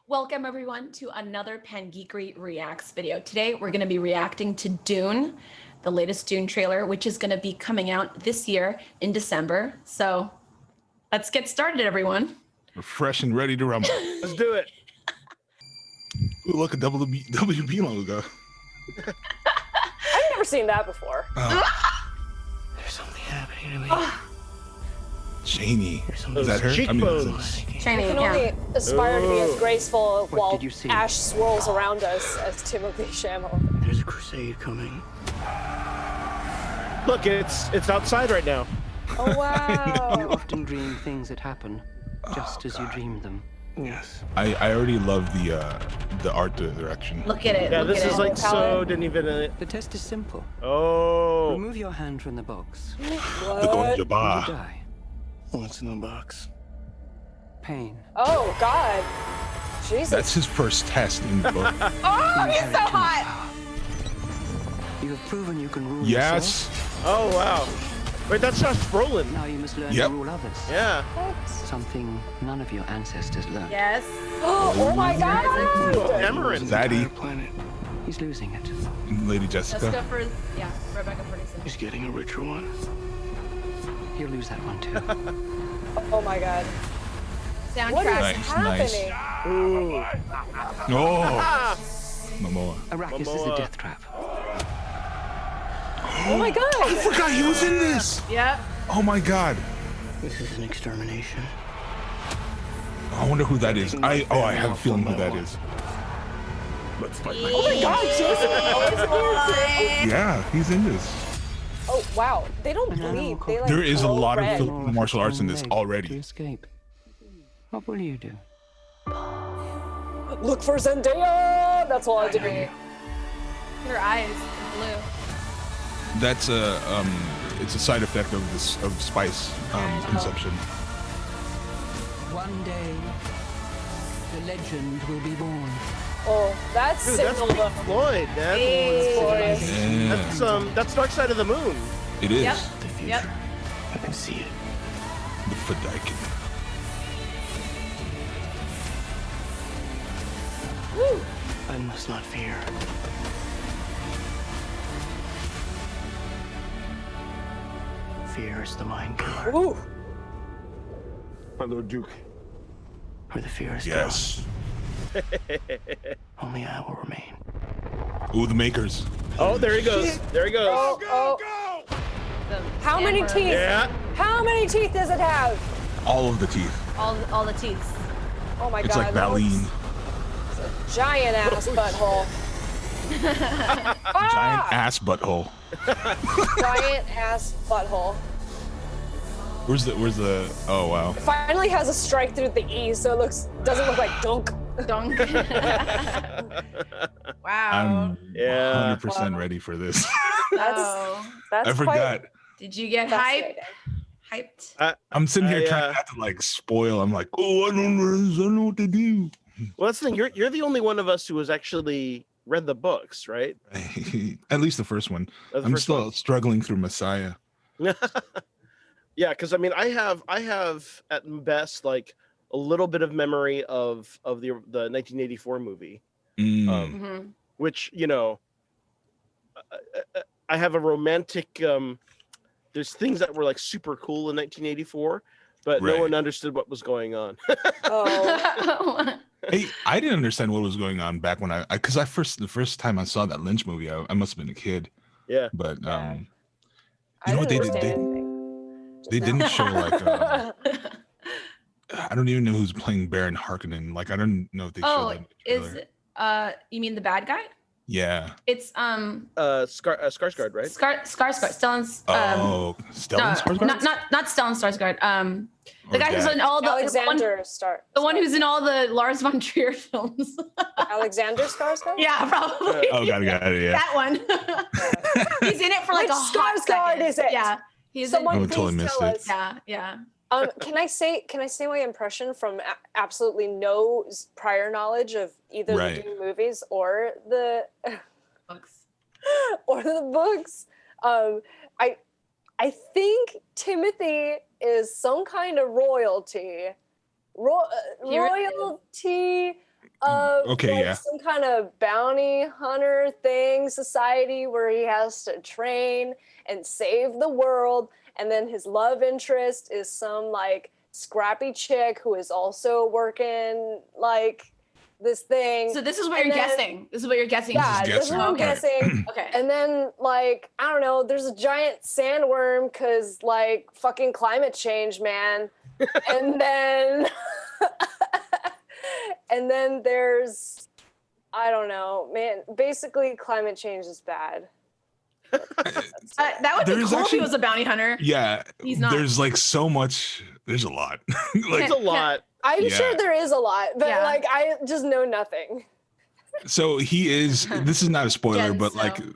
Welcome everyone to another PanGeekery Reacts video. Today we're going to be reacting to Dune, the latest Dune trailer, which is going to be coming out this year in December. So let's get started, everyone. We're fresh and ready to rumble. Let's do it. Ooh, look, a WB logo. I've never seen that before. There's something happening to me. Janie. Is that her? Cheekbones. Training, I can yeah. only aspire to be as graceful while did you see? Ash swirls around us as Timothy Chalamet. There's a crusade coming. Look, it's outside right now. Oh You wow! often dream things that happen just as you dreamed them. Yes. I already love the art direction. Look at it. Yeah, look this at is it. like so didn't even. The test is simple. Oh. Remove your hand from the box. The What? You Jabba. die. What's in the box? Pain. Oh God! Jesus! That's his first test in the book. Oh, You he's so inherit too much hot. power. You have proven you can rule Yes. yourself. Oh wow. Wait, that's Josh Brolin. Now you must learn Yep. to rule others. Yeah. What? Something none of your ancestors learned. Yes. Oh my God! Emerald. Zaddy. Planet. He's losing it. Lady Jessica. Jessica for, yeah, Rebecca Ferguson. He's getting a richer one. He'll lose that one too. Oh my God! Soundtrack. What is Nice, nice. happening? Ooh. Oh. Momoa. Arrakis is Momoa. a death trap. Oh my I God! forgot he was in this. Yep. Oh my god. This is an extermination. I wonder who that is. I have a feeling who that is. Let's fight. Oh my God! Jesus! Yeah, he's in this. Oh wow! They don't An animal bleed. They like There is a glow lot of red. film- martial arts in this To already. escape. What will you do? Look for Zendaya. That's all I do. Her eyes are blue. That's it's a side effect of this spice consumption. One day, the legend will be born. Oh, that's Dude, that's signal. Pink Floyd, man. Glorious. Yeah, That's Dark Side of the Moon. it is. Yep. The future. Yep. I can see it. The Fedaikin. Woo. I must not fear. Fear is the mind killer. Ooh. My Lord Duke. Where the fear is Yes. gone, only I will remain. Ooh, the makers. Oh, there he goes. There he goes. Oh. The How many camera. teeth? Yeah. How many teeth does it have? All of the teeth. All the teeth. Oh my It's God! like that looks- Baleen. It's a giant ass butthole. Giant ass butthole. Giant ass butthole. Where's the oh wow. Finally has a strike through the E, so it doesn't look like dunk. Dunk. Wow. I'm Yeah. 100% ready for this. Oh. That's I forgot. Did you get Fascinating. hyped? I'm sitting here I, trying not to like spoil. I'm like, oh, I don't know what to do. Well, that's the thing. You're the only one of us who has actually read the books, right? At least the first one. The I'm first still one. struggling through Messiah. Yeah, because I mean, I have at best like a little bit of memory of the 1984 movie, Mm. Mm-hmm. which I have a romantic. There's things that were like super cool in 1984, but no Right. one understood what was going on. Oh, Hey, I didn't understand what was going on back when because the first time I saw that Lynch movie, I must have been a kid. Yeah. But Yeah. you I know didn't what they understand did? anything. They didn't show like like. I don't even know who's playing Baron Harkonnen. Like I don't know if they showed Oh, that in the is trailer. you mean the bad guy? Yeah. It's Skarsgård, right? Skarsgård, Stellan's Stellan Skarsgård? not Stellan Skarsgård. The guy who's in all the Alexander the one who's in all the Lars von Trier films. Alexander Skarsgård? Yeah, probably. Oh, got it. Yeah. That one. He's in it for like Which a hot Skarsgård second. is it? Yeah, he's Someone I in. would totally please missed tell it. us. Yeah. Can I say my impression from absolutely no prior knowledge of either Right. the Dune movies or the Books. books? I think Timothy is some kind of royalty. Royalty Okay, like yeah. some kind of bounty hunter thing, society where he has to train and save the world. And then his love interest is some like scrappy chick who is also working like this thing. So this is what And you're then- guessing. This is what you're guessing. Yeah, This is this is what I'm guessing. guessing. Okay. And then, like, I don't know, there's a giant sandworm because, like, fucking climate change, man. And then, and then there's, I don't know, man. Basically, climate change is bad. That would be There's cool if actually- he was a bounty hunter. Yeah, He's not. there's like so much. There's a lot. like It's a lot. I'm Yeah. sure there is a lot, but, Yeah. like, I just know nothing. so he is. This is not a spoiler, Jen but like Snow.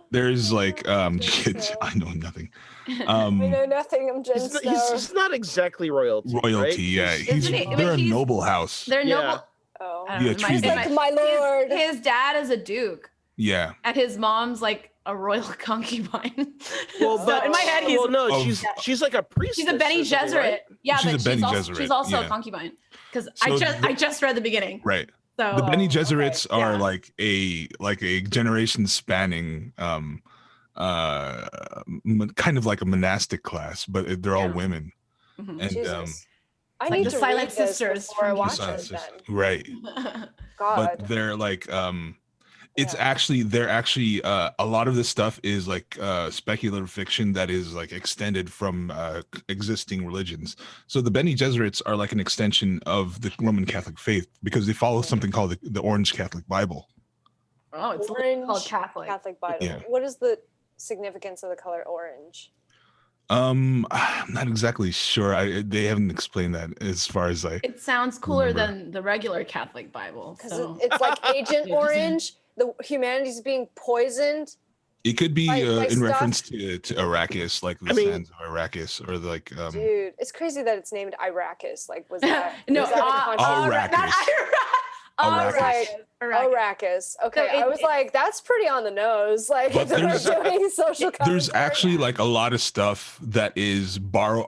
there's like Jon Snow. I know nothing. I know nothing. I'm Jon He's, Snow. he's not exactly royalty. Royalty, right? yeah. Isn't it- They're but a he's- noble house. They're Yeah. noble. Oh. I don't know, Yeah, it might- trees it like might- my lord. His dad is a duke, Yeah. and his mom's like a royal concubine. Well, So but in my head, he's well, no, Of- she's like a priestess. she's a Bene or something, Gesserit. right? Yeah, She's but a Bene she's Gesserit, also a yeah. concubine. Because So I just read the beginning. Right. So The Bene okay, Gesserits are yeah. like a generation spanning kind of like a monastic class, but they're all Yeah. women. Mhm. And Jesus. I like need the to Silent read this Sisters before I from watch Game Silent it Sisters. then. Right. God. But they're like it's Yeah. actually a lot of this stuff is like speculative fiction that is like extended from existing religions. So the Bene Gesserits are like an extension of the Roman Catholic faith because they follow something called the Orange Catholic Bible. Oh, it's Orange called Catholic. Catholic Bible. Yeah. What is the significance of the color orange? I'm not exactly sure. They haven't explained that as far as I. It sounds cooler Remember. than the regular Catholic Bible. Because So. it's like Agent Yeah, Orange. The humanity's being poisoned. It could be by in stuff. reference to Arrakis, like the I mean- sands of Arrakis, or like Dude, it's crazy that it's named Arrakis. Like, was that no, was that the concept? Arrakis. Not Arrakis. Arrakis. Okay, So I was like, that's pretty on the nose. Like, But if we're there's- doing social commentary. there's actually like a lot of stuff that is borrow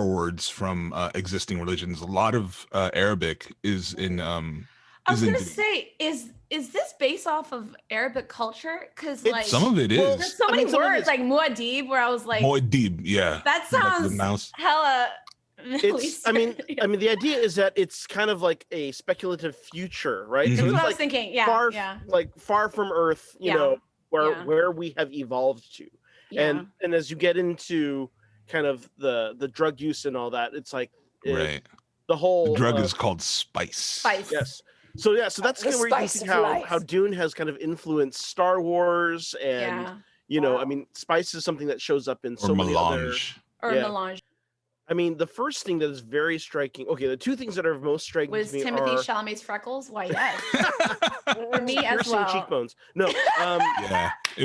words from existing religions. A lot of Arabic is in I was is in gonna say, is this based off of Arabic culture? Because like some of it well, is there's so I many mean, some of words it's- like muad'Dib, where I was like, Muad'Dib, yeah. that Like the sounds mouse. hella. Middle It's. I mean. Eastern. I mean, the idea is that it's kind of like a speculative future, right? Mhm. That's it's what I was like thinking. Yeah, far, yeah, far from Earth. You Yeah. know, Yeah. where we have evolved to. yeah. And as you get into kind of the drug use and all that, it's like Right. the whole The drug is called spice. Spice. yes. So yeah, so that's The kind of where you can spice see of life. how Dune has kind of influenced Star Wars, and Yeah. you know, I Wow. mean, spice is something that shows up in Or so many other. melange. Or Yeah. melange. I mean, the first thing that is very striking. Okay, the two things that are most striking Was to me Timothy are Chalamet's freckles? Why, yes. Mm, For me as piercing well. cheekbones. No, Yeah. For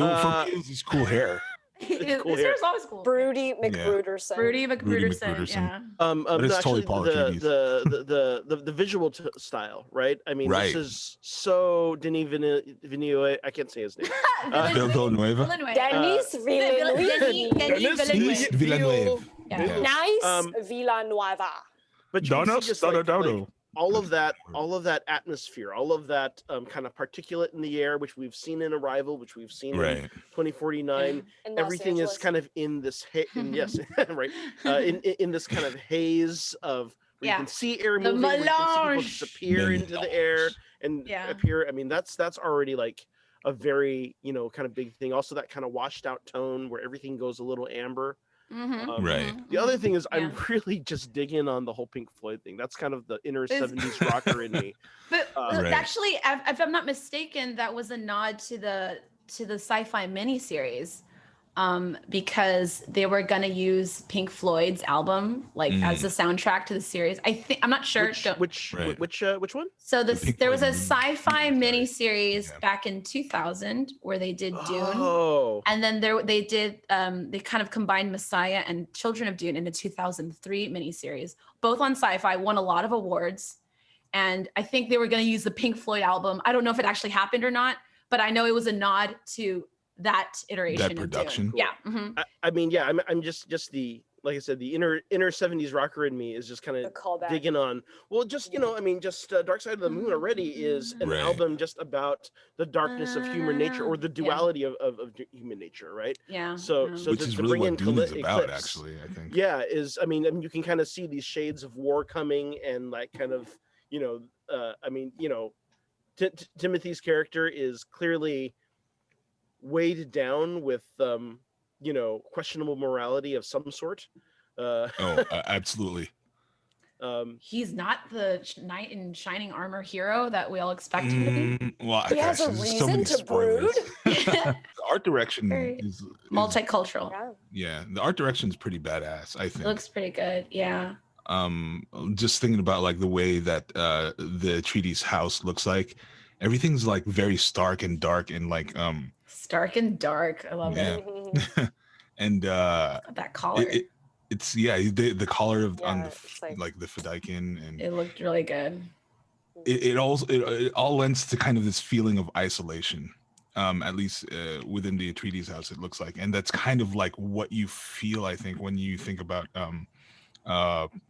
me, it was his cool hair. His cool hair hair. is always cool. Broody McBruderson. Broody McBruderson. McBruderson. Yeah. But it's no, totally actually, Paul the, Atreides. the visual style, right? I mean, Right. this is so Denis Villeneuve. I can't say his name. Villanueva. Villeneuve. Denis Villeneuve. Denis Villeneuve. Yeah. Yeah. Nice Um, Villanueva. But you can see Donos, just like Dono. all of that atmosphere, all of that kind of particulate in the air, which we've seen in Arrival, which we've seen in Right. 2049. In Los Everything is Angeles. kind of in this yes, right, in this kind of haze of where Yeah. you can see air The moving, where you can see people melange. disappear into the air and Yeah. appear. I mean, that's already like a very kind of big thing. Also, that kind of washed out tone where everything goes a little amber. Mhm, Right. mhm, The other mhm. thing is, Yeah. I'm really just digging on the whole Pink Floyd thing. That's kind of the inner Is- 70s rocker in me. But Right. actually, if I'm not mistaken, that was a nod to the sci-fi miniseries, because they were gonna use Pink Floyd's album like as the soundtrack to the series. I'm not sure. Which Right. which one? So The Pink there was a Floyd sci-fi movie, miniseries Yeah. back in 2000 where they did Dune. Oh, And then they did they kind of combined Messiah and Children of Dune in a 2003 miniseries, both on sci-fi, won a lot of awards. And I think they were going to use the Pink Floyd album. I don't know if it actually happened or not, but I know it was a nod to that iteration That of production. Dune. Yeah. Mhm. I mean, yeah, I'm just the like I said, the inner 70s rocker in me is just kind The of callback. digging on. Well, just I mean, just Dark Side of the Moon already is an Right. album just about the darkness of human nature, or the Yeah. duality of human nature, right? Yeah. So Which to is really bring what in Dune is about, Eclipse, actually, I think. yeah, is I mean you can kind of see these shades of war coming, and like kind of I mean Timothy's character is clearly weighed down with questionable morality of some sort. Oh, absolutely. He's not the knight in shining armor hero that we all expect him to be. Well, He has gosh, a there's so reason many to spoilers. brood. The art direction Very is Multicultural. Yeah. yeah, the art direction is pretty badass, I It think. looks pretty good. Yeah. Just thinking about like the way that the treaty's house looks like, everything's like very stark and dark and like Stark and dark. I love yeah. it. Mhm. And Got that collar. it's the collar of on Yeah, the it's like- like the Fedaykin, and It looked really good. it all lends to kind of this feeling of isolation, at least within the Atreides house, it looks like, and that's kind of like what you feel, I think, when you think about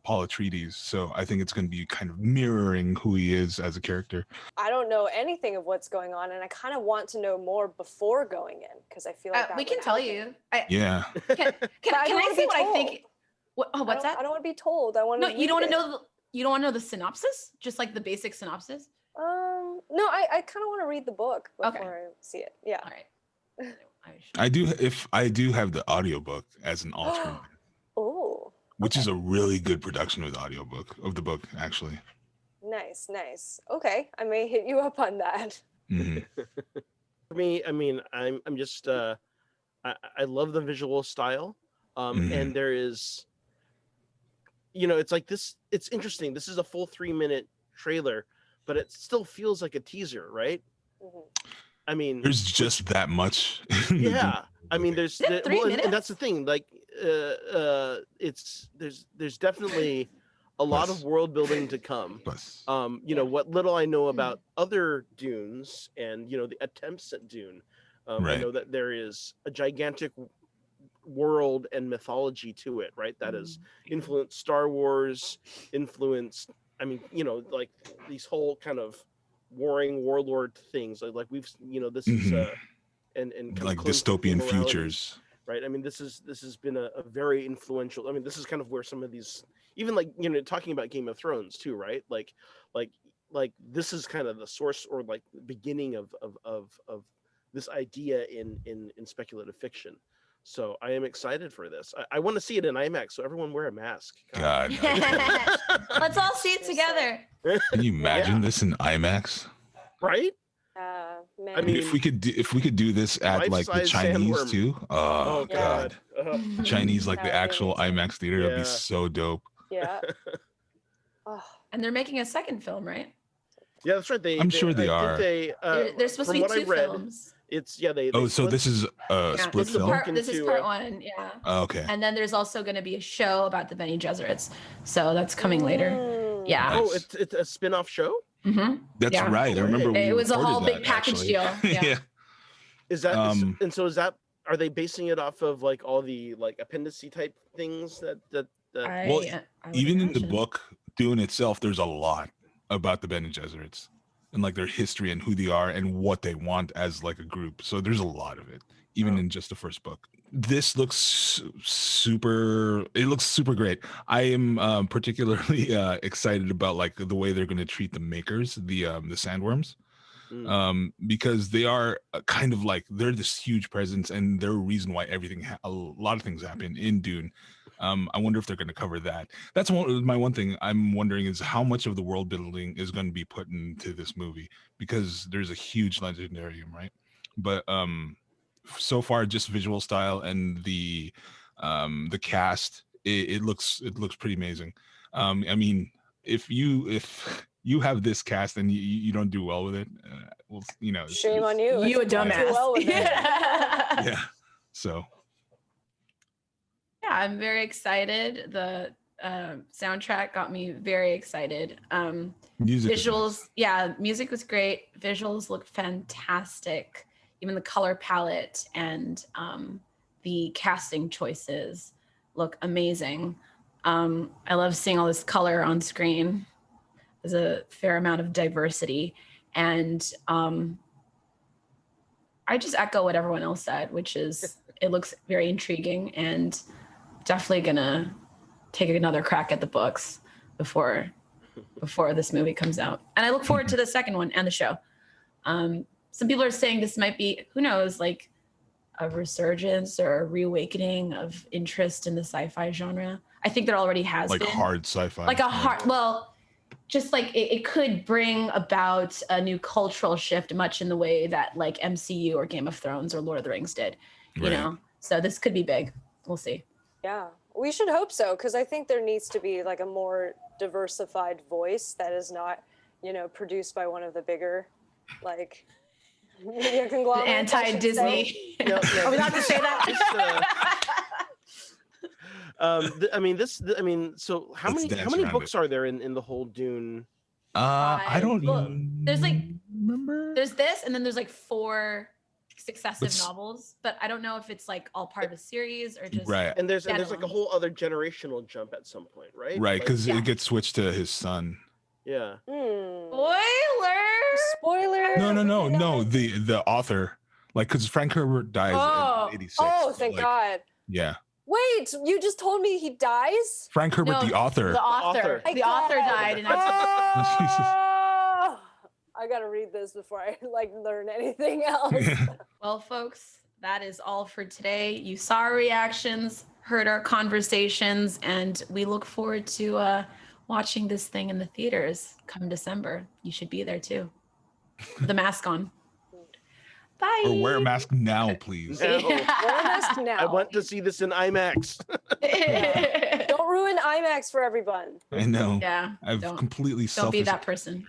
Paul Atreides. So I think it's going to be kind of mirroring who he is as a character. I don't know anything of what's going on, and I kind of want to know more before going in because I feel like that We can would tell help me. you. Yeah. Can I don't I wanna say be what I think? told. What's I that? don't want to be told. I want No, to. you don't want to know. You don't want to know the synopsis, just like the basic synopsis. No, I kind of want to read the book before Okay. I see it. Yeah. All right. I do have the audiobook as an alternate, Oh. which is a really good production of the book, actually. Nice. Okay, I may hit you up on that. Hmm. For me, I mean, I'm just I love the visual style, and there is, it's like this. It's interesting. This is a full 3-minute trailer, but it still feels like a teaser, right? Mhm. I mean, There's just that much. in the yeah. I mean, Is it 3 and minutes? that's the thing. Like, it's there's definitely a lot of Plus. world building to come. Plus. What little I know about other Dunes and the attempts at Dune, I Right. know that there is a gigantic world and mythology to it, right? That has influenced Star Wars, influenced. I mean, like these whole kind of warring warlord things. Like we've, this is and kind Like of cleansed of dystopian moralities, futures. right? I mean, this has been a very influential. I mean, this is kind of where some of these, even like talking about Game of Thrones too, right? Like this is kind of the source or like the beginning of this idea in speculative fiction. So I am excited for this. I want to see it in IMAX. So everyone wear a mask. God. Let's all see it together. Can you imagine this in IMAX? Right? Man. I mean, if we could do this at like the life-size Chinese sandworm. too. Oh Yeah. God. Chinese, like That the would be actual amazing. IMAX theater, that'd be Yeah. so dope. Yeah. Oh, And they're making a second film, right? Yeah, that's right. I'm sure they I are. think There's supposed to from be what I 2 read, films. it's they Oh, so split- this is a Yeah, split this is film. part. This is into, part 1. Yeah. Oh, okay. And then there's also going to be a show about the Bene Gesserits. So that's coming later. Mm. Yeah. Nice. Oh, it's a spin-off show. Mm-hmm. That's Yeah. right. I remember we It was a whole recorded big that, package actually. deal. Yeah. Is that Um, so? Is that are they basing it off of like all the like appendice type things that Well, I would Even in the imagine. book, Dune itself, there's a lot about the Bene Gesserits and like their history and who they are and what they want as like a group. So there's a lot of it, even in just the first book. This looks super. It looks super great. I am particularly excited about like the way they're going to treat the makers, the sandworms. Because they are kind of like they're this huge presence and they're a reason why a lot of things happen in Dune. I wonder if they're going to cover that. That's my one thing I'm wondering is how much of the world building is going to be put into this movie, because there's a huge legendarium, right? But so far, just visual style and the cast, it looks pretty amazing. I mean, if you have this cast and you don't do well with it, well, Shame on you. You a if don't do dumbass. well with it. Yeah. So Yeah, I'm very excited. The soundtrack got me very excited. music is Visuals, yeah, music was great. Visuals looked fantastic. Even the color palette and the casting choices look amazing. I love seeing all this color on screen. There's a fair amount of diversity. And I just echo what everyone else said, which is it looks very intriguing and definitely gonna take another crack at the books before this movie comes out. And I look forward to the second one and the show. Some people are saying this might be, who knows, like a resurgence or a reawakening of interest in the sci-fi genre. I think there already has like been. hard sci-fi. Like a hard, well, just like it could bring about a new cultural shift, much in the way that like MCU or Game of Thrones or Lord of the Rings did, you know? So this could be big. We'll see. Yeah, we should hope so, because I think there needs to be like a more diversified voice that is not, you know, produced by one of the bigger, like, media conglomerates. Anti-Disney. No, Are we allowed to say that? So how Let's many dance around books are there in the whole Dune? I don't Well, there's like remember. there's this, and then there's like 4 successive But novels, but I don't know if it's like all part of a series or just Right, And there's like a standalone. whole other generational jump at some point, right? right, Like, because Yeah. it gets switched to his son. yeah. Spoiler! Spoiler. No. The author, like, because Frank Herbert dies Oh. in '86. Oh, so, thank like, God. Yeah, Wait, you just told me he dies? Frank Herbert, No, the author. The author. author. The author died, and Oh, I gotta read this before I like learn anything else. well, folks, that is all for today. You saw our reactions, heard our conversations, and we look forward to watching this thing in the theaters come December. You should be there too, with the mask on. Bye. Or wear a mask now, please. No. Wear a mask now. I want to see this in IMAX. Don't ruin IMAX for everyone. I know. Yeah. I've Don't completely be selfish. that person.